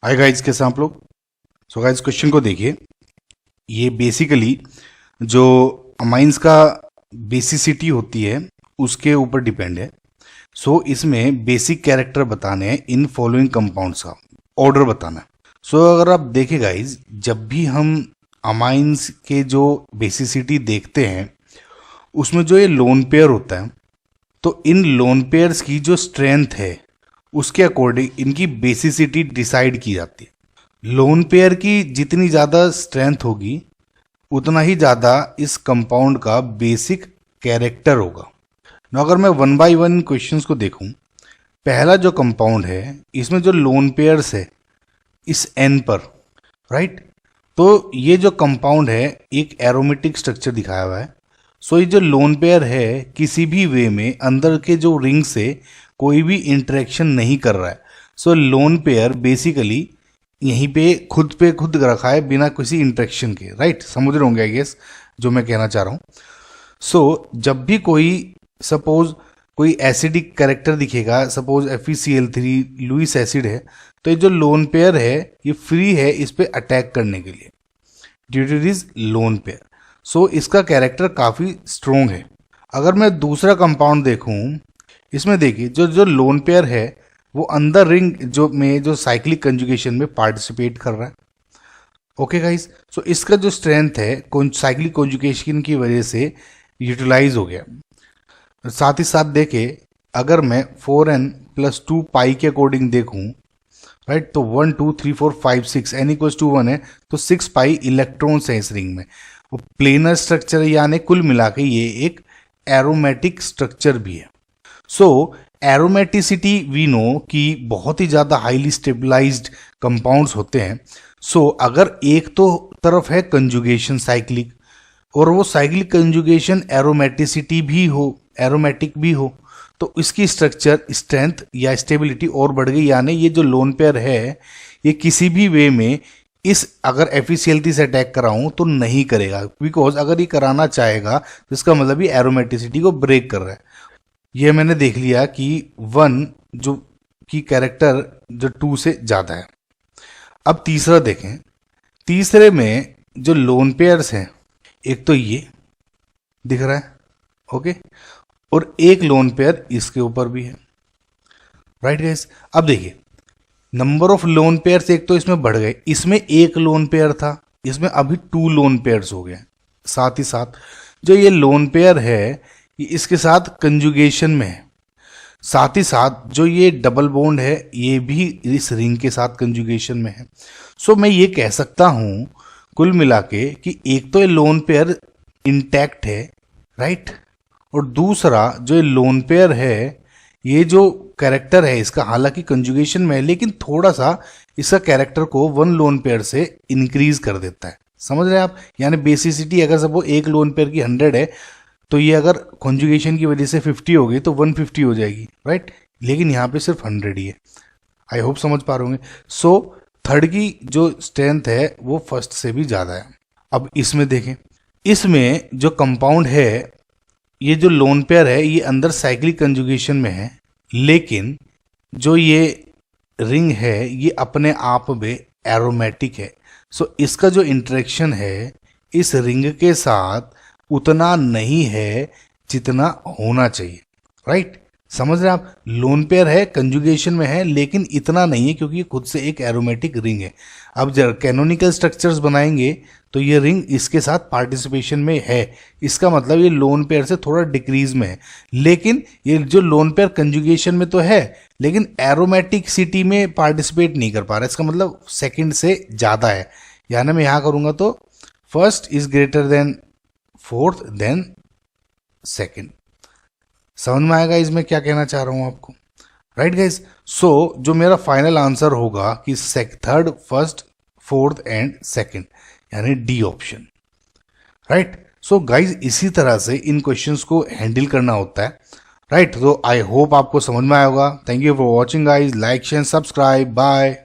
Hi guys, कैसे हैं आप लोग। सो गाइज, क्वेश्चन को देखिए। ये बेसिकली जो अमाइंस का बेसिसिटी होती है उसके ऊपर डिपेंड है। सो इसमें बेसिक कैरेक्टर बताने हैं इन फॉलोइंग कंपाउंड्स का ऑर्डर बताना है। सो अगर आप देखें गाइज, जब भी हम अमाइंस के जो बेसिसिटी देखते हैं उसमें जो ये लोन पेयर होता है, तो इन लोन पेयर्स की जो स्ट्रेंथ है उसके अकॉर्डिंग इनकी बेसिसिटी डिसाइड की जाती है। लोन पेयर की जितनी ज़्यादा स्ट्रेंथ होगी उतना ही ज़्यादा इस कंपाउंड का बेसिक कैरेक्टर होगा। ना अगर मैं वन बाय वन क्वेश्चंस को देखूं, पहला जो कंपाउंड है इसमें जो लोन पेयर्स है इस एन पर, राइट। तो ये जो कंपाउंड है एक एरोमेटिक स्ट्रक्चर दिखाया हुआ है। सो ये जो लोन पेयर है किसी भी वे में अंदर के जो रिंग से कोई भी इंटरेक्शन नहीं कर रहा है। सो लोन पेयर बेसिकली यहीं पे खुद रखा है बिना किसी इंटरेक्शन के, राइट। समझ रहे होंगे आई गेस जो मैं कहना चाह रहा हूँ। सो जब भी कोई सपोज कोई एसिडिक कैरेक्टर दिखेगा, सपोज FeCl3 लुईस एसिड है, तो ये जो लोन पेयर है ये फ्री है इस पे अटैक करने के लिए due to this lone pair. So इसका कैरेक्टर काफ़ी स्ट्रोंग है। अगर मैं दूसरा कंपाउंड देखूं, इसमें देखिए जो जो लोन पेयर है वो अंदर रिंग जो साइक्लिक कंजुगेशन में पार्टिसिपेट कर रहा है। ओके गाइस, सो इसका जो स्ट्रेंथ है साइक्लिक कंजुगेशन की वजह से यूटिलाइज हो गया। साथ ही साथ देखे अगर मैं 4n+2 पाई के अकॉर्डिंग देखूं, राइट, तो 1 2 3 4 5 6 n=1 है, तो 6 पाई इलेक्ट्रॉन्स हैं इस रिंग में। वो प्लेनर स्ट्रक्चर है, यानी कुल मिला के ये एक एरोमेटिक स्ट्रक्चर भी है। सो एरोमेटिसिटी वी नो कि बहुत ही ज़्यादा हाईली स्टेबलाइज्ड कंपाउंड्स होते हैं। सो अगर एक तो तरफ है कंजुगेशन साइक्लिक और वो साइक्लिक कंजुगेशन एरोमेटिसिटी भी हो, एरोमेटिक भी हो, तो इसकी स्ट्रक्चर स्ट्रेंथ या स्टेबिलिटी और बढ़ गई। यानी ये जो लोन पेयर है ये किसी भी वे में इस अगर FeCl3 से अटैक कराऊं तो नहीं करेगा, बिकॉज अगर ये कराना चाहेगा तो इसका मतलब ये एरोमेटिसिटी को ब्रेक कर रहा है। ये मैंने देख लिया कि 1 जो की कैरेक्टर जो 2 से ज़्यादा है। अब तीसरा देखें, तीसरे में जो लोन पेयर्स हैं एक तो ये दिख रहा है, ओके, और एक लोन पेयर इसके ऊपर भी है, राइट गाइस। अब देखिए नंबर ऑफ लोन पेयर्स एक तो इसमें बढ़ गए, इसमें एक लोन पेयर था, इसमें अभी 2 लोन पेयर्स हो गए। साथ ही साथ जो ये लोन पेयर है ये इसके साथ कंजुगेशन में है। साथ ही साथ जो ये डबल बॉन्ड है ये भी इस रिंग के साथ कंजुगेशन में है। सो मैं ये कह सकता हूं कुल मिला के कि एक तो ये लोन पेयर इंटैक्ट है, राइट, और दूसरा जो ये लोन पेयर है ये जो कैरेक्टर है इसका हालांकि कंजुगेशन में है लेकिन थोड़ा सा इसका कैरेक्टर को 1 लोन पेयर से इंक्रीज कर देता है। समझ रहे हैं आप, यानी बेसिसिटी अगर सब वो एक लोन पेयर की 100 है तो ये अगर कंजुगेशन की वजह से 50 हो गई तो 150 हो जाएगी, राइट, लेकिन यहाँ पे सिर्फ 100 ही है। आई होप समझ पा रहे होंगे। सो थर्ड की जो स्ट्रेंथ है वो फर्स्ट से भी ज़्यादा है। अब इसमें देखें, इसमें जो कंपाउंड है ये जो लोन पेयर है ये अंदर साइक्लिक कंजुगेशन में है, लेकिन जो ये रिंग है ये अपने आप में एरोमेटिक है। सो इसका जो इंटरेक्शन है इस रिंग के साथ उतना नहीं है जितना होना चाहिए, राइट। समझ रहे हैं आप, लोन पेयर है कंजुगेशन में है लेकिन इतना नहीं है क्योंकि ये खुद से एक एरोमेटिक रिंग है। अब जब कैनोनिकल स्ट्रक्चर्स बनाएंगे तो ये रिंग इसके साथ पार्टिसिपेशन में है, इसका मतलब ये लोन पेयर से थोड़ा डिक्रीज में है। लेकिन ये जो लोन पेयर कंजुगेशन में तो है लेकिन एरोमेटिक सिटी में पार्टिसिपेट नहीं कर पा रहा, इसका मतलब सेकंड से ज़्यादा है। यानी मैं यहाँ करूँगा तो first is greater than fourth then second. समझ में आएगा इसमें क्या कहना चाह रहा हूँ आपको, राइट गाइज। सो जो मेरा फाइनल आंसर होगा कि third, first, fourth and second, यानी D option, right. So guys इसी तरह से इन क्वेश्चंस को हैंडल करना होता है, राइट। तो आई होप आपको समझ में आया होगा। Thank you for watching guys, like share subscribe, bye.